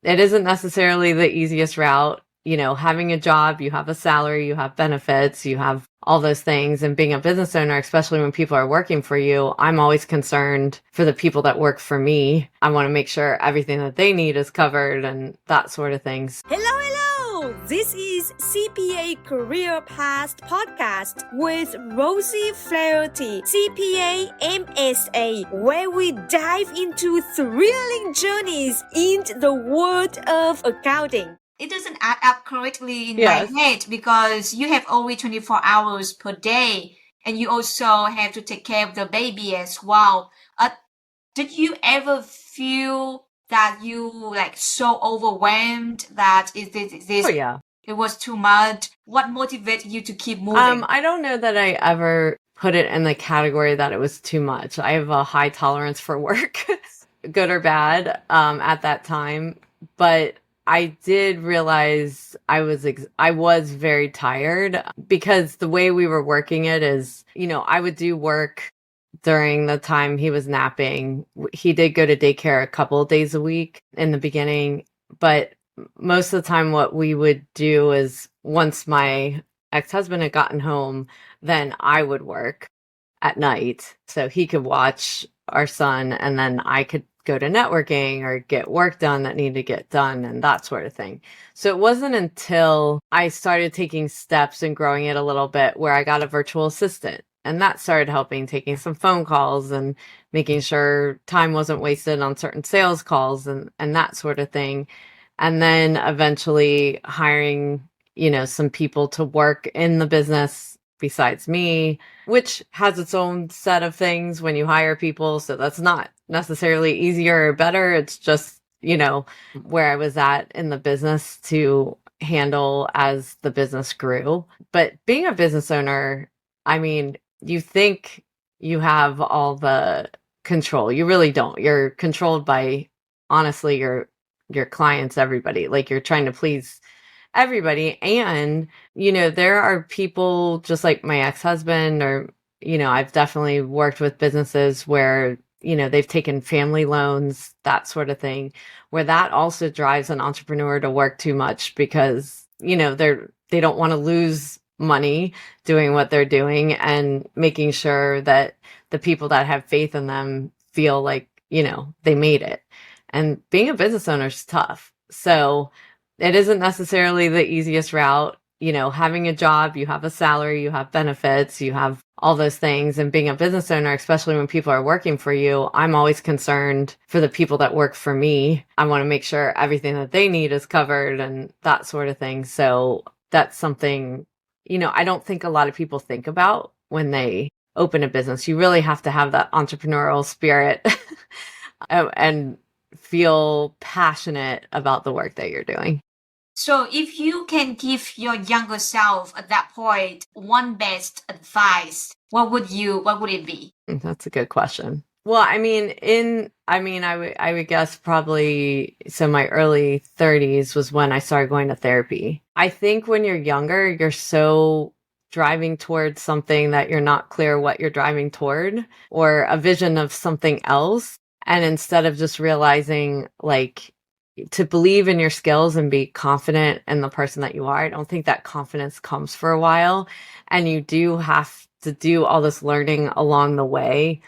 it isn't necessarily the easiest route. Having a job, you have a salary, you have benefits, you have all those things. And being a business owner, especially when people are working for you, I'm always concerned for the people that work for me. I want to make sure everything that they need is covered and that sort of things. Hello. This is CPA Career Path Podcast with Rosey Flaherty, CPA MSA, where we dive into thrilling journeys in the world of accounting. It doesn't add up correctly in Yes. my head because you have only 24 hours per day and you also have to take care of the baby as well. Did you ever feel that you so overwhelmed that this Oh, yeah. it was too much? What motivated you to keep moving? I don't know that I ever put it in the category that it was too much. I have a high tolerance for work, good or bad, at that time. But I did realize I was very tired because the way we were working it is, I would do work during the time he was napping. He did go to daycare a couple of days a week in the beginning, but most of the time what we would do is once my ex-husband had gotten home, then I would work at night so he could watch our son and then I could go to networking or get work done that needed to get done and that sort of thing. So it wasn't until I started taking steps and growing it a little bit where I got a virtual assistant. And that started helping, taking some phone calls and making sure time wasn't wasted on certain sales calls and that sort of thing. And then eventually hiring, some people to work in the business besides me, which has its own set of things when you hire people. So that's not necessarily easier or better. It's just, where I was at in the business to handle as the business grew. But being a business owner, I mean, you think you have all the control. You really don't. You're controlled by, honestly, your clients, everybody. Like you're trying to please everybody. And, there are people just like my ex-husband or, I've definitely worked with businesses where, they've taken family loans, that sort of thing, where that also drives an entrepreneur to work too much because, they don't want to lose money doing what they're doing and making sure that the people that have faith in them feel like, they made it. And being a business owner is tough. So it isn't necessarily the easiest route. Having a job, you have a salary, you have benefits, you have all those things. And being a business owner, especially when people are working for you, I'm always concerned for the people that work for me. I want to make sure everything that they need is covered and that sort of thing. So that's something, I don't think a lot of people think about when they open a business. You really have to have that entrepreneurial spirit and feel passionate about the work that you're doing. So if you can give your younger self at that point one best advice, what would it be? That's a good question. Well, I would guess probably, so my early 30s was when I started going to therapy. I think when you're younger, you're so driving towards something that you're not clear what you're driving toward or a vision of something else. And instead of just realizing to believe in your skills and be confident in the person that you are, I don't think that confidence comes for a while. And you do have to do all this learning along the way,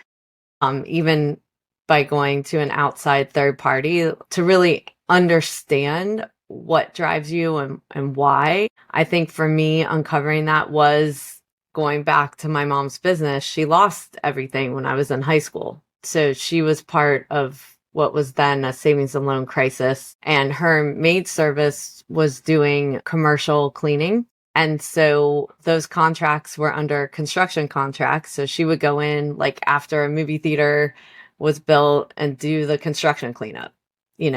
even by going to an outside third party to really understand what drives you and why. I think for me, uncovering that was going back to my mom's business. She lost everything when I was in high school. So she was part of what was then a savings and loan crisis. And her maid service was doing commercial cleaning. And so those contracts were under construction contracts. So she would go in after a movie theater was built and do the construction cleanup.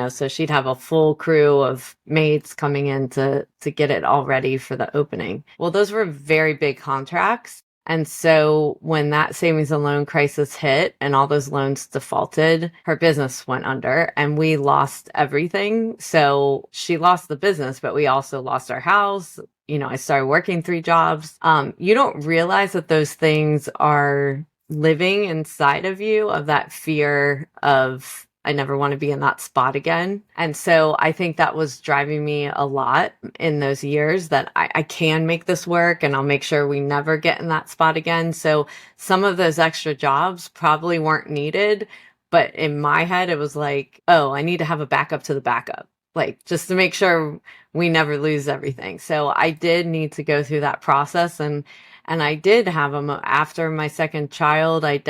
So she'd have a full crew of maids coming in to get it all ready for the opening. Well, those were very big contracts. And so when that savings and loan crisis hit and all those loans defaulted, her business went under and we lost everything. So she lost the business, but we also lost our house. I started working 3 jobs. You don't realize that those things are living inside of you, of that fear of I never want to be in that spot again. And so I think that was driving me a lot in those years, that I can make this work and I'll make sure we never get in that spot again. So some of those extra jobs probably weren't needed, but in my head, it was like, oh, I need to have a backup to the backup, like just to make sure we never lose everything. So I did need to go through that process, and I did have them after my second child. I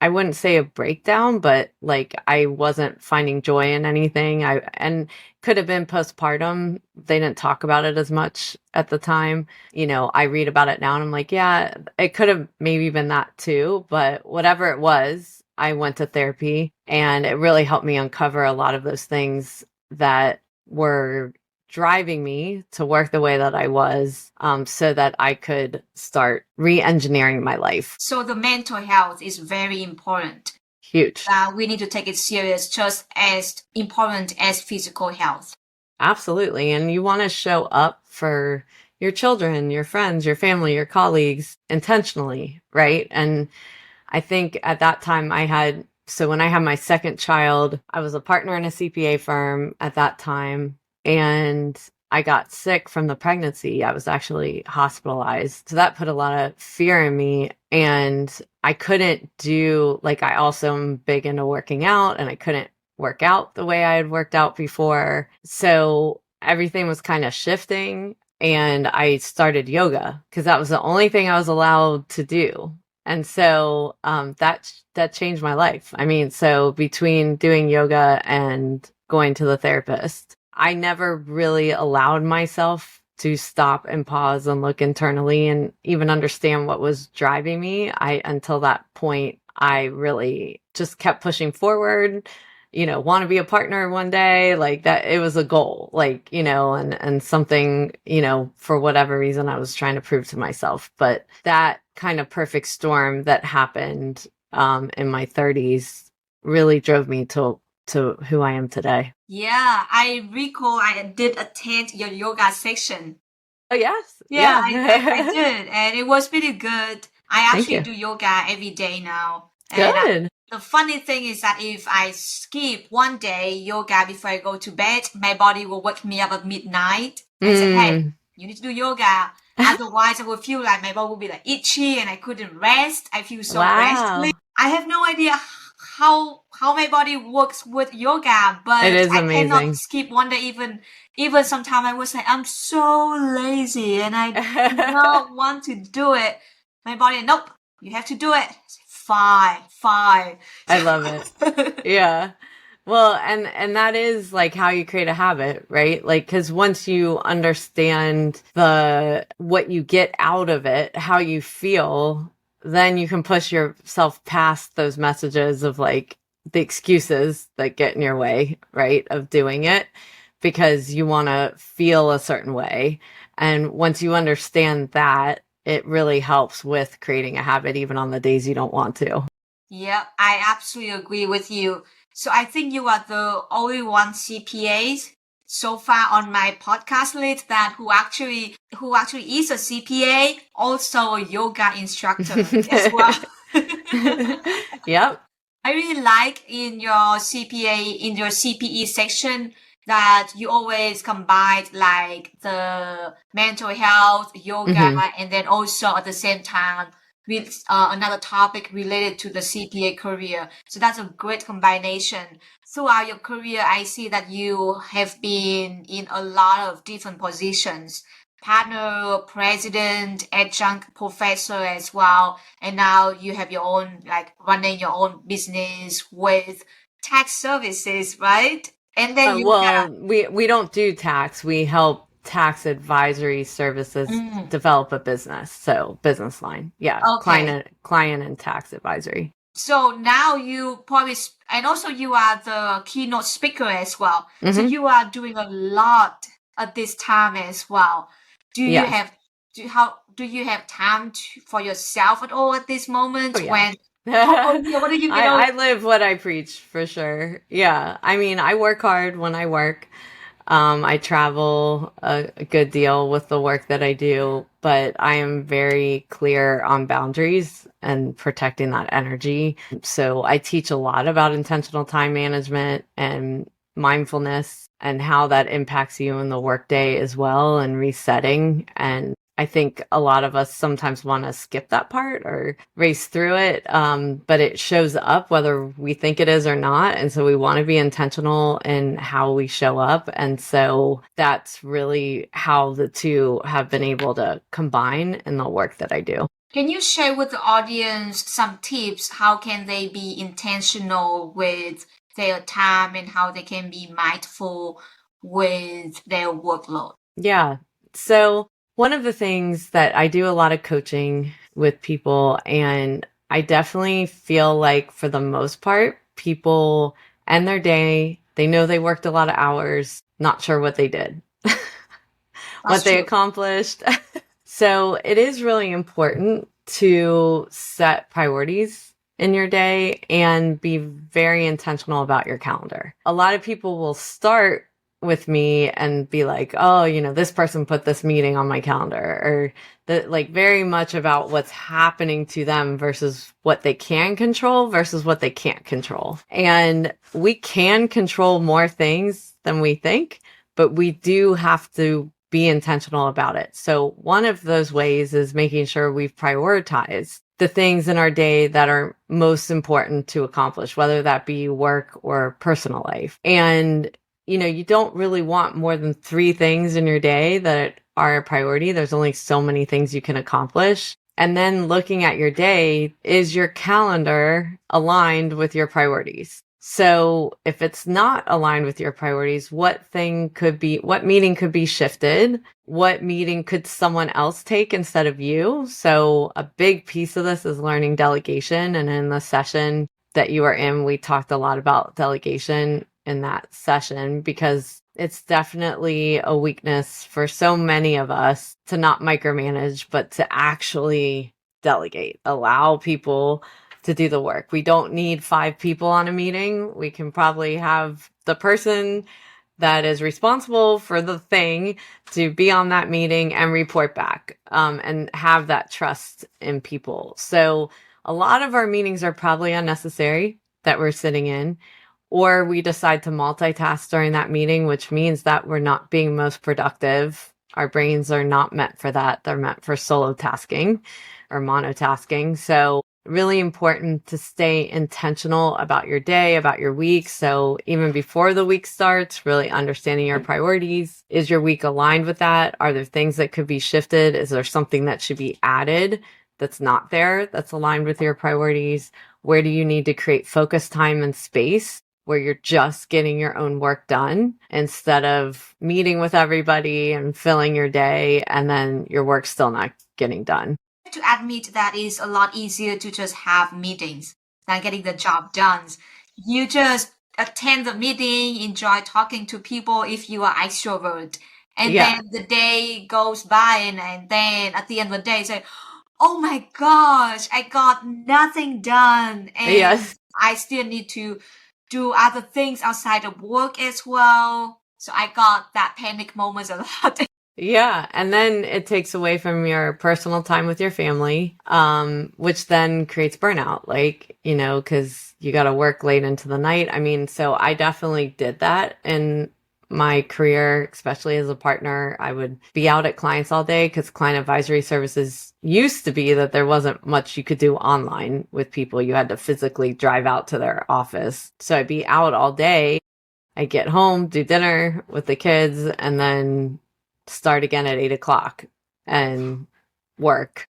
wouldn't say a breakdown, but like I wasn't finding joy in anything. And could have been postpartum. They didn't talk about it as much at the time. I read about it now and I'm like, yeah, it could have maybe been that too, but whatever it was, I went to therapy and it really helped me uncover a lot of those things that were driving me to work the way that I was, so that I could start re-engineering my life. So the mental health is very important. Huge. We need to take it serious, just as important as physical health. Absolutely. And you want to show up for your children, your friends, your family, your colleagues intentionally, right? And I think at that time when I had my second child, I was a partner in a CPA firm at that time. And I got sick from the pregnancy. I was actually hospitalized. So that put a lot of fear in me. And I couldn't I also am big into working out, and I couldn't work out the way I had worked out before. So everything was kind of shifting. And I started yoga because that was the only thing I was allowed to do. And so that changed my life. I mean, so between doing yoga and going to the therapist, I never really allowed myself to stop and pause and look internally and even understand what was driving me. Until that point, I really just kept pushing forward, want to be a partner one day, like that. It was a goal, and something, for whatever reason I was trying to prove to myself. But that kind of perfect storm that happened in my 30s really drove me to who I am today. Yeah, I recall I did attend your yoga section. Oh, yes. Yeah, I did. And it was pretty good. I actually do yoga every day now. Good. The funny thing is that if I skip one day yoga before I go to bed, my body will wake me up at midnight and say, hey, you need to do yoga. Otherwise, I will feel like my body will be like itchy and I couldn't rest. I feel so restless. I have no idea how my body works with yoga, but it is I amazing. cannot skip one day. Even sometimes I was like, I'm so lazy and I do not want to do it. My body, nope, you have to do it. Fine. I love it. Yeah. Well, and that is like how you create a habit, right? Like, cause once you understand what you get out of it, how you feel, then you can push yourself past those messages of like the excuses that get in your way, right? Of doing it because you want to feel a certain way. And once you understand that, it really helps with creating a habit, even on the days you don't want to. Yeah, I absolutely agree with you. So I think you are the only one CPAs so far on my podcast list that who actually is a CPA, also a yoga instructor as well. Yep. I really like in your CPE section that you always combine like the mental health, yoga, and then also at the same time with another topic related to the CPA career. So that's a great combination. Throughout your career, I see that you have been in a lot of different positions. Partner, president, adjunct professor as well. And now you have your own, like running your own business with tax services, right? And then we don't do tax. We help tax advisory services develop a business. So business line. Yeah. Okay. Client and tax advisory. So now you probably, and also you are the keynote speaker as well. So you are doing a lot at this time as well. Do you have time for yourself at all at this moment? Oh, yeah. What do you I live what I preach for sure. Yeah. I mean, I work hard when I work. I travel a good deal with the work that I do, but I am very clear on boundaries and protecting that energy. So I teach a lot about intentional time management and mindfulness and how that impacts you in the workday as well, and resetting. And I think a lot of us sometimes want to skip that part or race through it, but it shows up whether we think it is or not. And so we want to be intentional in how we show up. And so that's really how the two have been able to combine in the work that I do. Can you share with the audience some tips? How can they be intentional with their time and how they can be mindful with their workload? Yeah. So one of the things that I do a lot of coaching with people, and I definitely feel like for the most part, people end their day, they know they worked a lot of hours, not sure what they did, what they accomplished. So it is really important to set priorities in your day and be very intentional about your calendar. A lot of people will start with me and be like, oh, this person put this meeting on my calendar, or like very much about what's happening to them versus what they can control versus what they can't control. And we can control more things than we think, but we do have to be intentional about it. So one of those ways is making sure we've prioritized the things in our day that are most important to accomplish, whether that be work or personal life. And you don't really want more than 3 things in your day that are a priority. There's only so many things you can accomplish. And then looking at your day, is your calendar aligned with your priorities? So if it's not aligned with your priorities, what meeting could be shifted? What meeting could someone else take instead of you? So a big piece of this is learning delegation. And in the session that you are in, we talked a lot about delegation in that session, because it's definitely a weakness for so many of us to not micromanage, but to actually delegate, allow people to do the work. We don't need 5 people on a meeting. We can probably have the person that is responsible for the thing to be on that meeting and report back, and have that trust in people. So a lot of our meetings are probably unnecessary that we're sitting in, or we decide to multitask during that meeting, which means that we're not being most productive. Our brains are not meant for that. They're meant for solo tasking or monotasking. So really important to stay intentional about your day, about your week. So even before the week starts, really understanding your priorities. Is your week aligned with that? Are there things that could be shifted? Is there something that should be added that's not there, that's aligned with your priorities? Where do you need to create focus time and space where you're just getting your own work done instead of meeting with everybody and filling your day and then your work's still not getting done? To admit that it's a lot easier to just have meetings than getting the job done. You just attend the meeting, enjoy talking to people if you are extrovert. And then the day goes by and then at the end of the day say, oh my gosh, I got nothing done. And I still need to do other things outside of work as well. So I got that panic moments a lot. Yeah. And then it takes away from your personal time with your family, which then creates burnout, because you got to work late into the night. I mean, so I definitely did that in my career, especially as a partner. I would be out at clients all day because client advisory services used to be that there wasn't much you could do online with people. You had to physically drive out to their office. So I'd be out all day. I get home, do dinner with the kids, and then start again at 8:00 and work.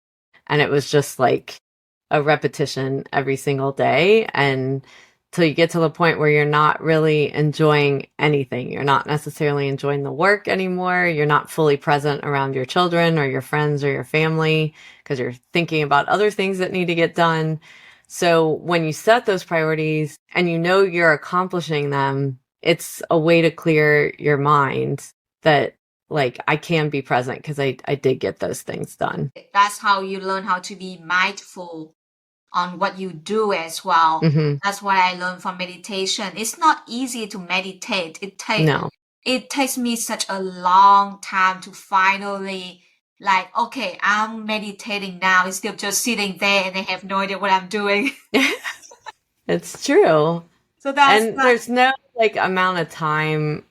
And it was just like a repetition every single day. And till you get to the point where you're not really enjoying anything. You're not necessarily enjoying the work anymore. You're not fully present around your children or your friends or your family because you're thinking about other things that need to get done. So when you set those priorities and you're accomplishing them, it's a way to clear your mind that I can be present because I did get those things done. That's how you learn how to be mindful on what you do as well. Mm-hmm. That's what I learned from meditation. It's not easy to meditate. It it takes me such a long time to finally like, okay, I'm meditating now instead of just sitting there and I have no idea what I'm doing. It's true. So that's And there's no like amount of time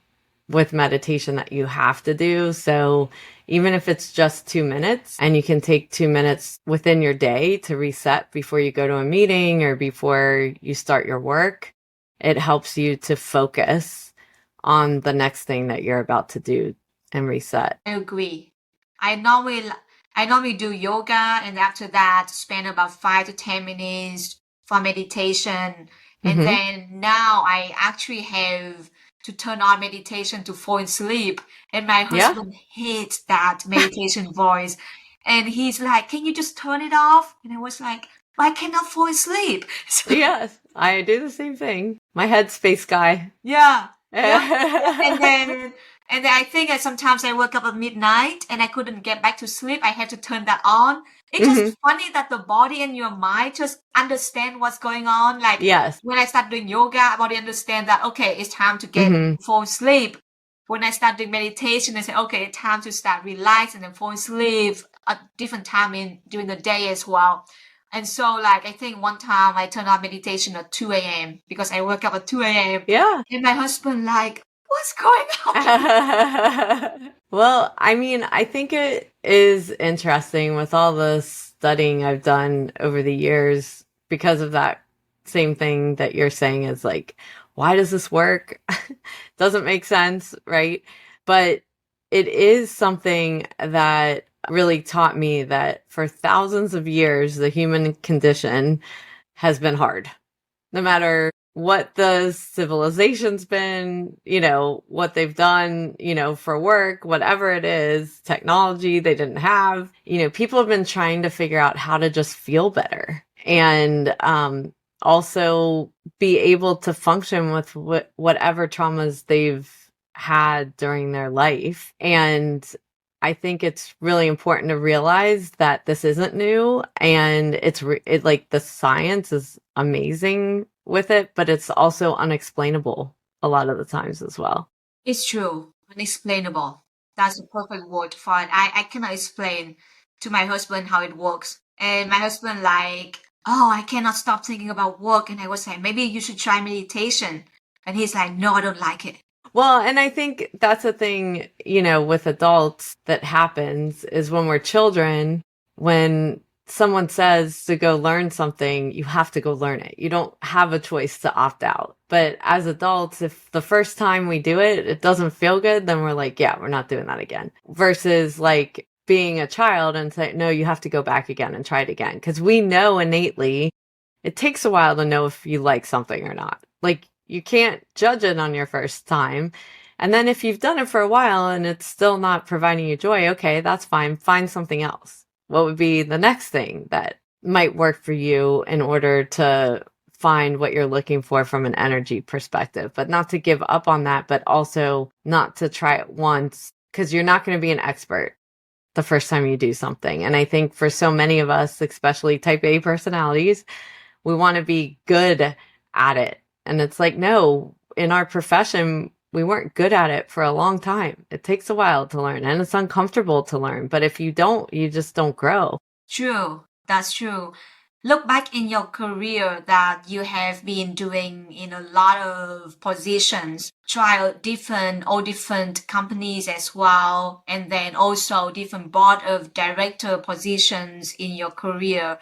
with meditation that you have to do. So even if it's just 2 minutes and you can take 2 minutes within your day to reset before you go to a meeting or before you start your work, it helps you to focus on the next thing that you're about to do and reset. I agree. I normally do yoga, and after that spend about 5 to 10 minutes for meditation. And Mhm. then now I actually have to turn on meditation to fall asleep. And my Yeah. husband hates that meditation voice. And he's like, can you just turn it off? And I was like, I cannot fall asleep. So, Yes, I do the same thing. My headspace guy. yeah. And then I think that sometimes I wake up at midnight and I couldn't get back to sleep. I have to turn that on. It's Mhm. just funny that the body and your mind just understand what's going on. Like Yes. when I start doing yoga, my body understand that, okay, it's time to get Mhm. fall asleep. When I start doing meditation, I say, okay, it's time to start relax and then fall asleep at different time during the day as well. And so like I think one time I turned on meditation at 2 a.m. because I woke up at 2 a.m. Yeah. And my husband like, what's going on? Well, I mean, I think it is interesting with all the studying I've done over the years because of that same thing that you're saying is like, why does this work? Doesn't make sense, right? But it is something that really taught me that for thousands of years, the human condition has been hard. No matter what the civilization's been, what they've done, for work, whatever it is, technology they didn't have, people have been trying to figure out how to just feel better and also be able to function with whatever traumas they've had during their life. And I think it's really important to realize that this isn't new and it's like the science is amazing with it, but it's also unexplainable a lot of the times as well. It's true. Unexplainable. That's the perfect word for it. I cannot explain to my husband how it works. And my husband like, oh, I cannot stop thinking about work. And I was like, maybe you should try meditation. And he's like, no, I don't like it. Well, and I think that's a thing, with adults that happens is when we're children, when someone says to go learn something, you have to go learn it. You don't have a choice to opt out. But as adults, if the first time we do it, it doesn't feel good, then we're like, yeah, we're not doing that again. Versus like being a child and say, no, you have to go back again and try it again. Because we know innately it takes a while to know if you like something or not. Like you can't judge it on your first time. And then if you've done it for a while and it's still not providing you joy, okay, that's fine. Find something else. What would be the next thing that might work for you in order to find what you're looking for from an energy perspective, but not to give up on that, but also not to try it once because you're not going to be an expert the first time you do something. And I think for so many of us, especially type A personalities, we want to be good at it. And it's like, no, in our profession, we weren't good at it for a long time. It takes a while to learn and it's uncomfortable to learn. But if you don't, you just don't grow. True. That's true. Look back in your career that you have been doing in a lot of positions, try out different companies as well, and then also different board of director positions in your career.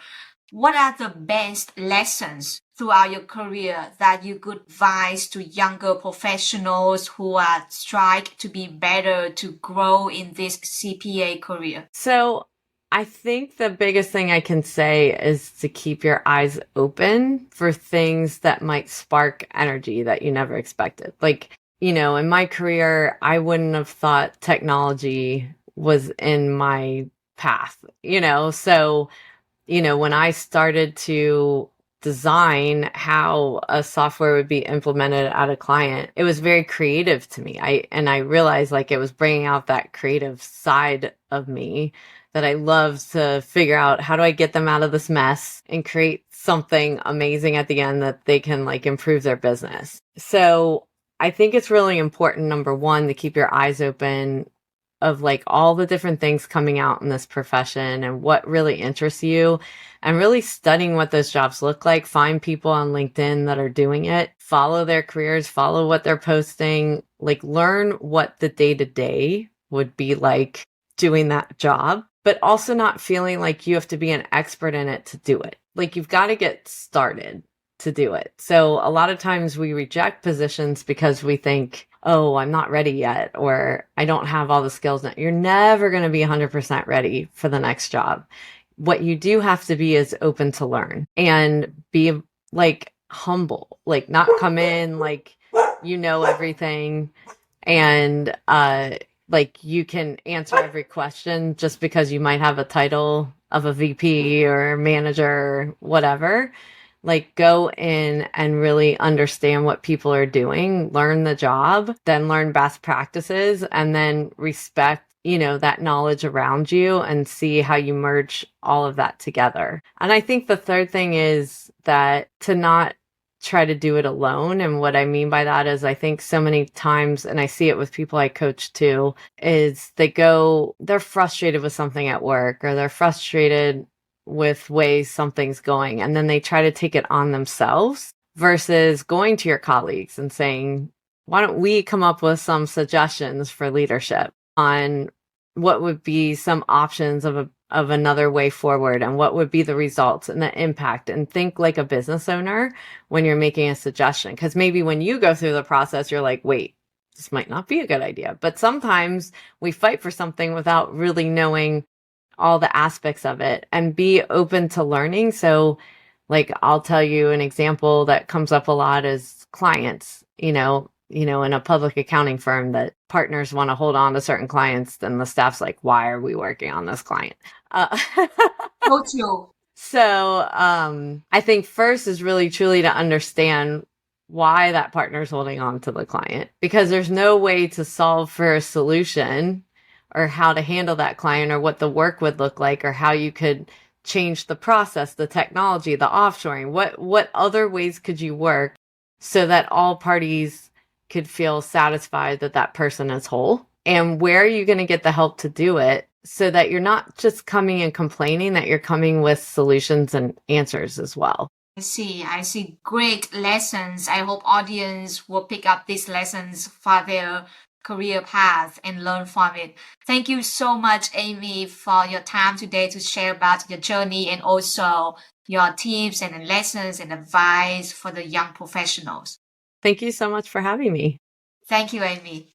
What are the best lessons throughout your career that you could advise to younger professionals who are trying to be better to grow in this CPA career? So I think the biggest thing I can say is to keep your eyes open for things that might spark energy that you never expected. Like, in my career, I wouldn't have thought technology was in my path, so when I started to design how a software would be implemented at a client, it was very creative to me. I realized like it was bringing out that creative side of me that I love to figure out how do I get them out of this mess and create something amazing at the end that they can like improve their business. So I think it's really important, number one, to keep your eyes open of like all the different things coming out in this profession and what really interests you, and really studying what those jobs look like. Find people on LinkedIn that are doing it, follow their careers, follow what they're posting, like learn what the day to day would be like doing that job, but also not feeling like you have to be an expert in it to do it. Like you've got to get started to do it. So a lot of times we reject positions because we think, oh, I'm not ready yet, or I don't have all the skills. You're never going to be 100% ready for the next job. What you do have to be is open to learn and be like humble, like not come in like you know everything and like you can answer every question just because you might have a title of a VP or manager or whatever. Like go in and really understand what people are doing, learn the job, then learn best practices, and then respect, you know, that knowledge around you and see how you merge all of that together. And I think the third thing is that to not try to do it alone. And what I mean by that is I think so many times, and I see it with people I coach too, is they're frustrated with something at work, or they're frustrated with ways something's going, and then they try to take it on themselves versus going to your colleagues and saying, why don't we come up with some suggestions for leadership on what would be some options of another way forward, and what would be the results and the impact, and think like a business owner when you're making a suggestion. Because maybe when you go through the process, you're like, wait, this might not be a good idea. But sometimes we fight for something without really knowing all the aspects of it, and be open to learning. So like, I'll tell you an example that comes up a lot is clients, in a public accounting firm, that partners want to hold on to certain clients. Then the staff's like, why are we working on this client? So I think first is really truly to understand why that partner is holding on to the client, because there's no way to solve for a solution or how to handle that client, or what the work would look like, or how you could change the process, the technology, the offshoring. What other ways could you work so that all parties could feel satisfied that that person is whole? And where are you going to get the help to do it, so that you're not just coming and complaining, that you're coming with solutions and answers as well? I see. Great lessons. I hope audience will pick up these lessons for their career path and learn from it. Thank you so much, Amy, for your time today to share about your journey, and also your tips and lessons and advice for the young professionals. Thank you so much for having me. Thank you, Amy.